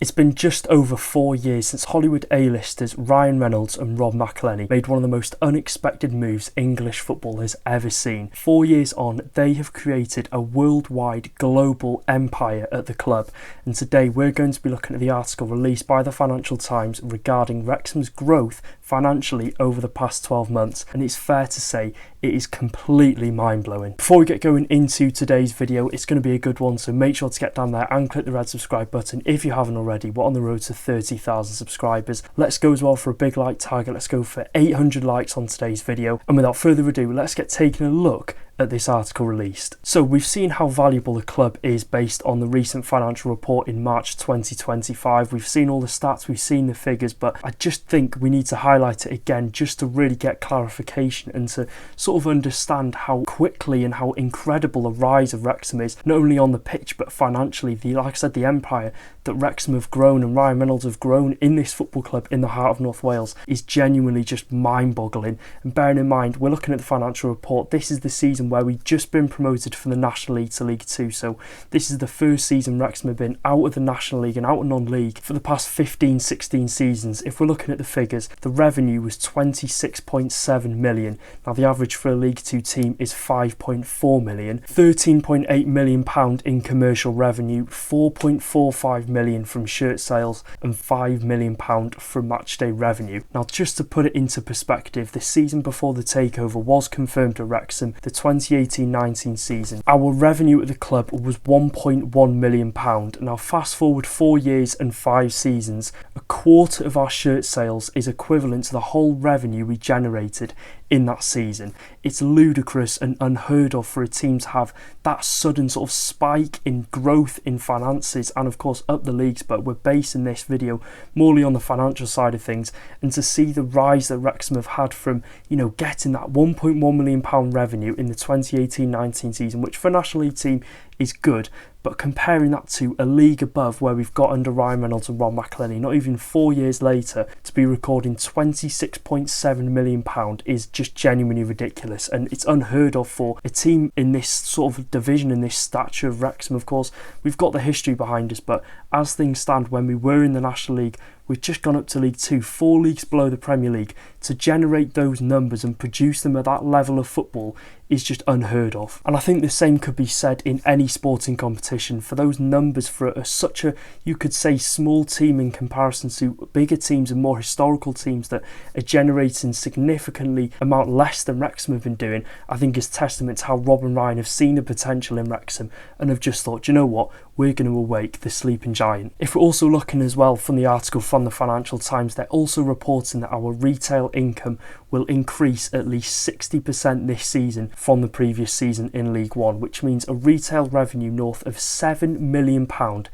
It's been just over 4 years since Hollywood A-listers Ryan Reynolds and Rob McElhenney made one of the most unexpected moves English football has ever seen. 4 years on, they have created a worldwide global empire at the club, and today we're going to be looking at the article released by the Financial Times regarding Wrexham's growth financially over the past 12 months, and it's fair to say it is completely mind-blowing. Before we get going into today's video, it's going to be a good one, so make sure to get down there and click the red subscribe button if you haven't already. We're on the road to 30,000 subscribers. Let's go as well for a big like target. Let's go for 800 likes on today's video, and without further ado, let's get taking a look at this article released. So we've seen how valuable the club is based on the recent financial report in March 2025. We've seen all the stats, we've seen the figures, but I just think we need to highlight it again just to really get clarification and to sort of understand how quickly and how incredible the rise of Wrexham is, not only on the pitch but financially. Like I said, the empire that Wrexham have grown and Ryan Reynolds have grown in this football club in the heart of North Wales is genuinely just mind-boggling. And bearing in mind, we're looking at the financial report, this is the season where we've just been promoted from the National League to League 2, so this is the first season Wrexham have been out of the National League and out of non-league for the past 15-16 seasons. If we're looking at the figures, the revenue was 26.7 million. Now the average for a League 2 team is 5.4 million, £13.8 million in commercial revenue, 4.45 million from shirt sales and £5 million from matchday revenue. Now just to put it into perspective, the season before the takeover was confirmed at Wrexham, the 2018-19 season. Our revenue at the club was £1.1 million. Now fast forward 4 years and 5 seasons, a quarter of our shirt sales is equivalent to the whole revenue we generated in that season. It's ludicrous and unheard of for a team to have that sudden sort of spike in growth in finances and of course up the leagues, but we're basing this video morely on the financial side of things, and to see the rise that Wrexham have had from, you know, getting that £1.1 million revenue in the 2018-19 season, which for a National League team is good, but comparing that to a league above where we've got under Ryan Reynolds and Rob McElhenney, not even 4 years later, to be recording £26.7 million is just genuinely ridiculous, and it's unheard of for a team in this sort of division, in this stature of Wrexham. Of course, we've got the history behind us, but as things stand, when we were in the National League, we've just gone up to League 2, 4 leagues below the Premier League. To generate those numbers and produce them at that level of football is just unheard of. And I think the same could be said in any sporting competition. For those numbers for such a, you could say, small team in comparison to bigger teams and more historical teams that are generating significantly amount less than Wrexham have been doing, I think is testament to how Rob and Ryan have seen the potential in Wrexham and have just thought, you know what, we're going to awake the sleeping giant. If we're also looking as well from the article from the Financial Times, they're also reporting that our retail income will increase at least 60% this season from the previous season in League 1, which means a retail revenue north of £7 million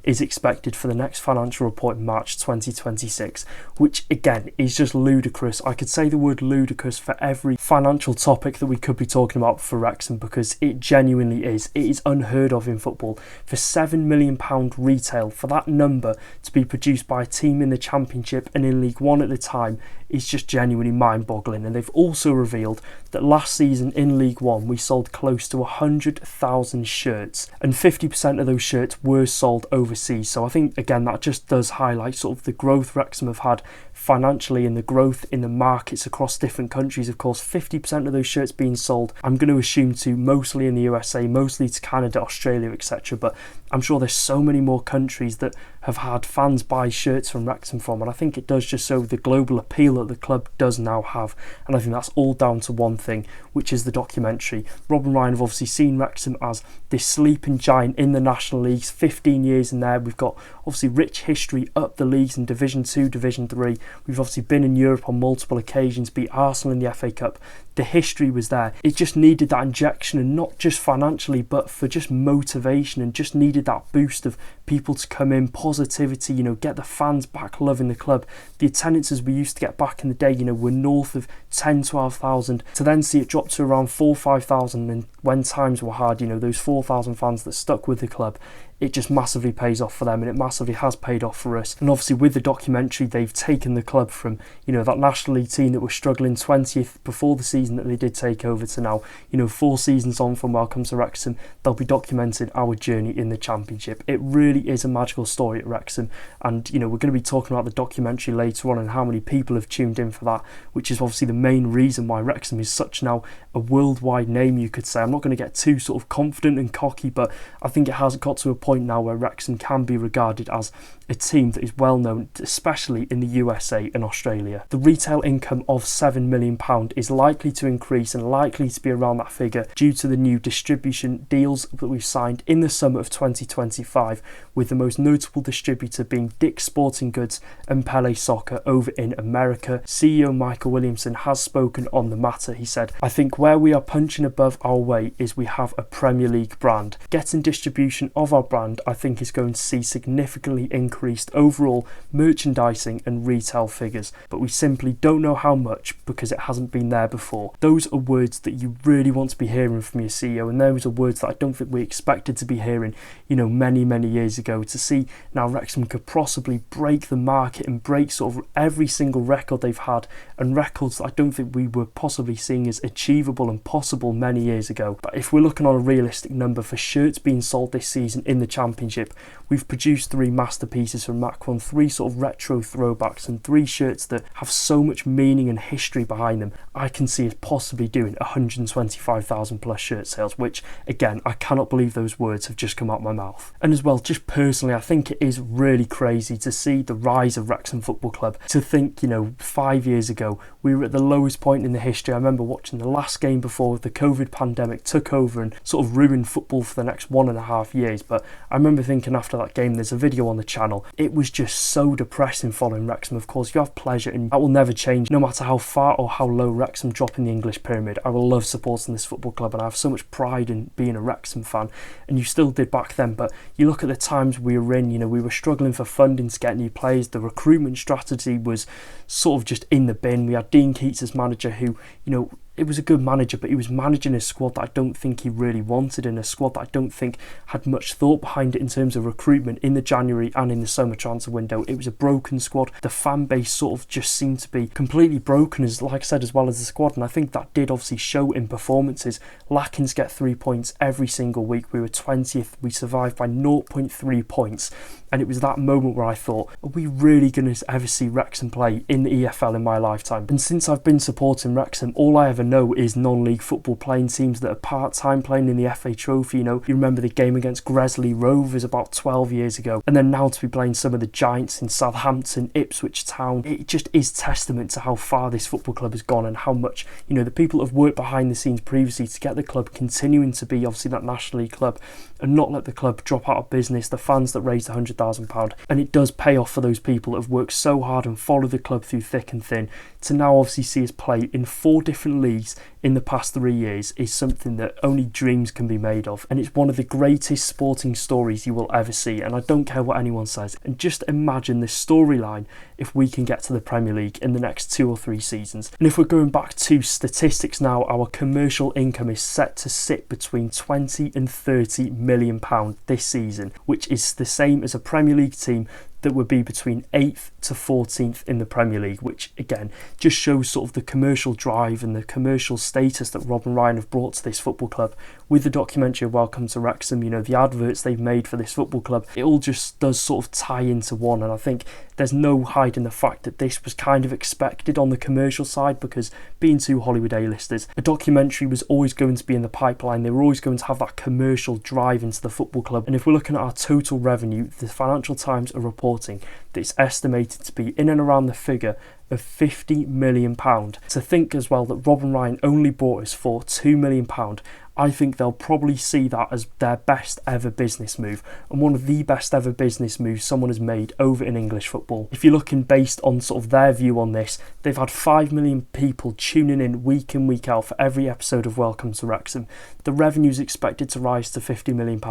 is expected for the next financial report in March 2026, which again is just ludicrous. I could say the word ludicrous for every financial topic that we could be talking about for Wrexham, because it genuinely is. It is unheard of in football for £7 million retail, for that number to be produced by a team in the Championship and in League 1 at the time is just genuinely mind-boggling. And they've also revealed that last season in League 1 we sold close to 100,000 shirts, and 50% of those shirts were sold overseas. So I think again that just does highlight sort of the growth Wrexham have had financially and the growth in the markets across different countries. Of course, 50% of those shirts being sold, I'm going to assume to mostly in the USA, mostly to Canada, Australia, etc. But I'm sure there's so many more countries that have had fans buy shirts from Wrexham from, and I think it does just show the global appeal that the club does now have. And I think that's all down to one thing, which is the documentary. Rob and Ryan have obviously seen Wrexham as this sleeping giant in the National Leagues, 15 years in there. We've got obviously rich history up the leagues in Division 2, Division 3. We've obviously been in Europe on multiple occasions, beat Arsenal in the FA Cup. The history was there. It just needed that injection, and not just financially, but for just motivation, and just needed that boost of people to come in, positivity, you know, get the fans back loving the club. The attendances we used to get back in the day, you know, were north of 10,000-12,000, to then see it drop to around 4,000-5,000, and when times were hard, you know, those 4,000 fans that stuck with the club, it just massively pays off for them, and it massively has paid off for us. And obviously with the documentary, they've taken the club from, you know, that National League team that was struggling 20th before the season that they did take over to now, you know, 4 seasons on from Welcome to Wrexham, they'll be documenting our journey in the Championship. It really is a magical story at Wrexham, and you know, we're going to be talking about the documentary later on and how many people have tuned in for that, which is obviously the main reason why Wrexham is such now a worldwide name, you could say. I'm not going to get too sort of confident and cocky, but I think it has got to a point now where Wrexham can be regarded as a team that is well known, especially in the USA and Australia. The retail income of £7 million is likely to increase and likely to be around that figure due to the new distribution deals that we've signed in the summer of 2025, with the most notable distributor being Dick's Sporting Goods and Pele Soccer over in America. CEO Michael Williamson has spoken on the matter. He said, "I think where we are punching above our weight is we have a Premier League brand. Getting distribution of our brand, I think, is going to see significantly increased overall merchandising and retail figures, but we simply don't know how much because it hasn't been there before." Those are words that you really want to be hearing from your CEO, and those are words that I don't think we expected to be hearing, you know, many years ago. To see now Wrexham could possibly break the market and break sort of every single record they've had, and records that I don't think we were possibly seeing as achievable and possible many years ago. But if we're looking on a realistic number for shirts being sold this season in the Championship, we've produced 3 masterpieces from Macron, 3 sort of retro throwbacks and 3 shirts that have so much meaning and history behind them. I can see us possibly doing 125,000 plus shirt sales, which again, I cannot believe those words have just come out my mouth. And as well, just personally, I think it is really crazy to see the rise of Wrexham Football Club. To think, you know, 5 years ago we were at the lowest point in the history. I remember watching the last game before the COVID pandemic took over and sort of ruined football for the next 1.5 years. But I remember thinking after that game, there's a video on the channel, it was just so depressing following Wrexham. Of course, you have pleasure, and that will never change. No matter how far or how low Wrexham drop in the English pyramid, I will love supporting this football club, and I have so much pride in being a Wrexham fan, and you still did back then. But you look at the times we were in, you know, we were struggling for funding to get new players. The recruitment strategy was sort of just in the bin. We had Dean Keats as manager, who, you know, it was a good manager, but he was managing a squad that I don't think he really wanted, and a squad that I don't think had much thought behind it in terms of recruitment in the January and in the summer transfer window. It was a broken squad. The fan base sort of just seemed to be completely broken, as like I said, as well as the squad, and I think that did obviously show in performances. Lacking to get 3 points every single week. We were 20th. We survived by 0.3 points. And it was that moment where I thought, are we really going to ever see Wrexham play in the EFL in my lifetime? And since I've been supporting Wrexham, all I ever know is non-league football, playing teams that are part-time, playing in the FA Trophy. You know, you remember the game against Gresley Rovers about 12 years ago. And then now to be playing some of the giants in Southampton, Ipswich Town. It just is testament to how far this football club has gone, and how much, you know, the people have worked behind the scenes previously to get the club continuing to be obviously that National League club and not let the club drop out of business. The fans that raised £100,000, and it does pay off for those people that have worked so hard and followed the club through thick and thin. To now obviously see us play in 4 different leagues in the past 3 years is something that only dreams can be made of, and it's one of the greatest sporting stories you will ever see, and I don't care what anyone says. And just imagine this storyline if we can get to the Premier League in the next 2 or 3 seasons. And if we're going back to statistics now, our commercial income is set to sit between 20 and 30 million pound this season, which is the same as a Premier League team that would be between 8th to 14th in the Premier League, which again just shows sort of the commercial drive and the commercial status that Rob and Ryan have brought to this football club. With the documentary Welcome to Wrexham, you know, the adverts they've made for this football club, it all just does sort of tie into one. And I think there's no hiding the fact that this was kind of expected on the commercial side, because being 2 Hollywood A-listers, a documentary was always going to be in the pipeline. They were always going to have that commercial drive into the football club. And if we're looking at our total revenue, the Financial Times are reporting that it's estimated to be in and around the figure of £50 million. To think as well that Rob and Ryan only bought us for £2 million, I think they'll probably see that as their best ever business move, and one of the best ever business moves someone has made over in English football. If you're looking based on sort of their view on this, they've had 5 million people tuning in week out for every episode of Welcome to Wrexham. The revenue is expected to rise to £50 million.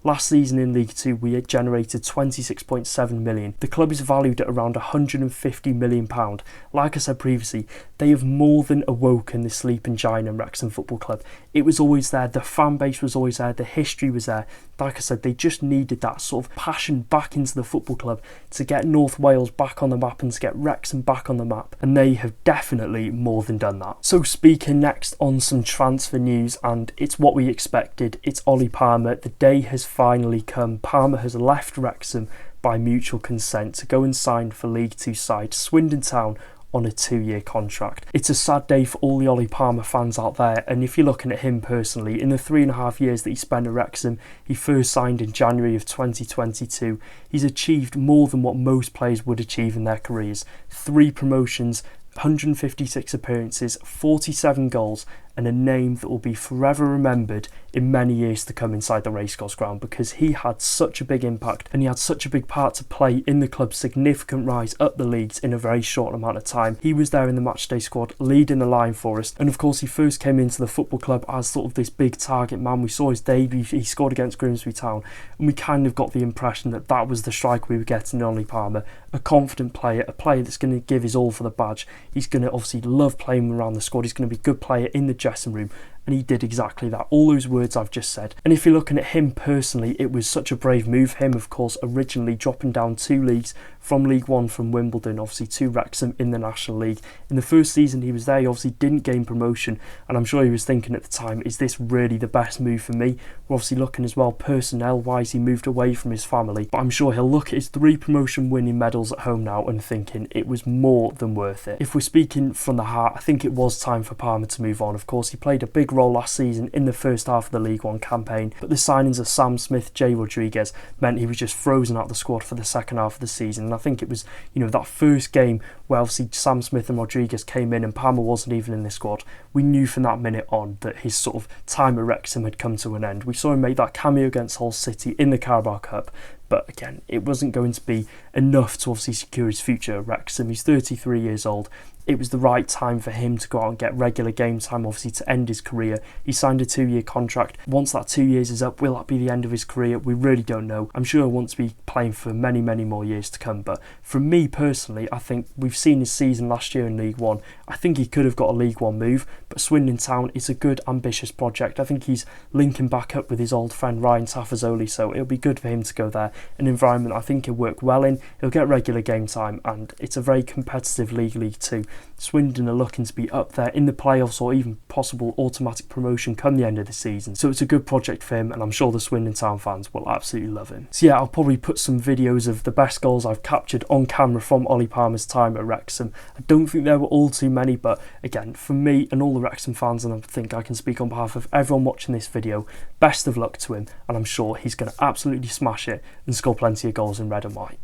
Last season in League 2 we had generated £26.7 million. The club is valued at around £150 million, squad. Like I said previously, they have more than awoken the sleeping giant in Wrexham Football Club. It was always there, the fan base was always there, the history was there. Like I said, they just needed that sort of passion back into the football club to get North Wales back on the map and to get Wrexham back on the map, and they have definitely more than done that. So speaking next on some transfer news, and it's what we expected, it's Ollie Palmer. The day has finally come. Palmer has left Wrexham by mutual consent to go and sign for League Two side Swindon Town on a 2-year contract. It's a sad day for all the Ollie Palmer fans out there, and if you're looking at him personally, in the 3.5 years that he spent at Wrexham, he first signed in January of 2022, he's achieved more than what most players would achieve in their careers. 3 promotions, 156 appearances, 47 goals, and a name that will be forever remembered in many years to come inside the racecourse ground, because he had such a big impact and he had such a big part to play in the club's significant rise up the leagues in a very short amount of time. He was there in the matchday squad, leading the line for us, and of course he first came into the football club as sort of this big target man. We saw his debut, he scored against Grimsby Town, and we kind of got the impression that that was the strike we were getting in Ollie Palmer, a confident player, a player that's going to give his all for the badge. He's going to obviously love playing around the squad, he's going to be a good player in the dressing room, and he did exactly that. All those words I've just said. And if you're looking at him personally, it was such a brave move. Him, of course, originally dropping down 2 leagues from League One from Wimbledon, obviously to Wrexham in the National League. In the first season he was there, he obviously didn't gain promotion, and I'm sure he was thinking at the time, is this really the best move for me? We're obviously looking as well personnel-wise, he moved away from his family, but I'm sure he'll look at his 3 promotion winning medals at home now and thinking it was more than worth it. If we're speaking from the heart, I think it was time for Palmer to move on. Of course, he played a big role last season in the first half of the League One campaign, but the signings of Sam Smith, Jay Rodriguez meant he was just frozen out the squad for the second half of the season. And I think it was, that first game where obviously Sam Smith and Rodriguez came in and Palmer wasn't even in the squad. We knew from that minute on that his sort of time at Wrexham had come to an end. We saw him make that cameo against Hull City in the Carabao Cup, but again, it wasn't going to be enough to obviously secure his future at Wrexham. He's 33 years old. It was the right time for him to go out and get regular game time, obviously, to end his career. He signed a 2-year contract. Once that 2 years is up, will that be the end of his career? We really don't know. I'm sure he'll want to be playing for many, many more years to come. But for me personally, I think we've seen his season last year in League One. I think he could have got a League One move, but Swindon Town is a good, ambitious project. I think he's linking back up with his old friend Ryan Tafazoli, so it'll be good for him to go there. An environment I think he'll work well in. He'll get regular game time, and it's a very competitive League Two. Swindon are looking to be up there in the playoffs or even possible automatic promotion come the end of the season. So it's a good project for him, and I'm sure the Swindon Town fans will absolutely love him. So yeah, I'll probably put some videos of the best goals I've captured on camera from Ollie Palmer's time at Wrexham. I don't think there were all too many, but again, for me and all the Wrexham fans, and I think I can speak on behalf of everyone watching this video, best of luck to him, and I'm sure he's going to absolutely smash it and score plenty of goals in red and white.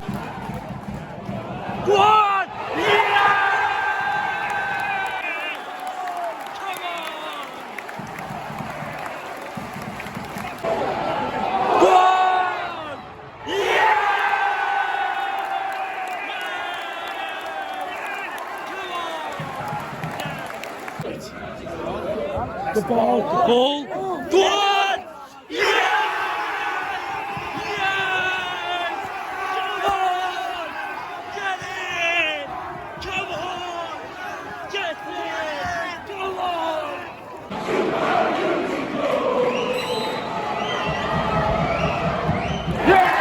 One! Yeah! The ball, go on! Yes! Yes! Come on! Get it! Come on! Get it! Come on! Yes!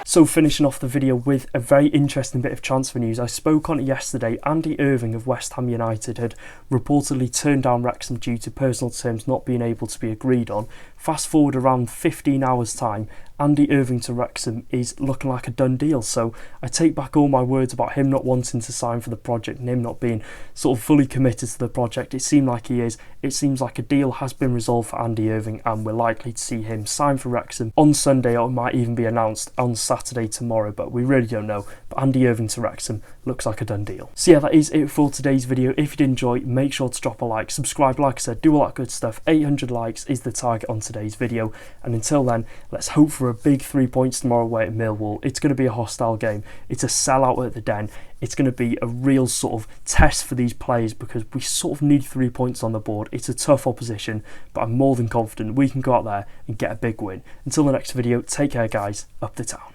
So finishing off the video with a very interesting bit of transfer news. I spoke on it yesterday. Andy Irving of West Ham United had reportedly turned down Wrexham due to personal terms not being able to be agreed on. Fast forward around 15 hours time, Andy Irving to Wrexham is looking like a done deal. So I take back all my words about him not wanting to sign for the project and him not being sort of fully committed to the project. It seemed like he is. It seems like a deal has been resolved for Andy Irving, and we're likely to see him sign for Wrexham on Sunday, or it might even be announced on Saturday tomorrow, but we really don't know. But Andy Irving to Wrexham looks like a done deal. So yeah, that is it for today's video. If you did enjoy, make sure to drop a like, subscribe, like I said, do all that good stuff. 800 likes is the target on today's video, and until then, let's hope for a big 3 points tomorrow away at Millwall. It's going to be a hostile game. It's a sellout at the Den. It's going to be a real sort of test for these players because we sort of need 3 points on the board. It's a tough opposition, but I'm more than confident we can go out there and get a big win. Until the next video, take care guys, up the town.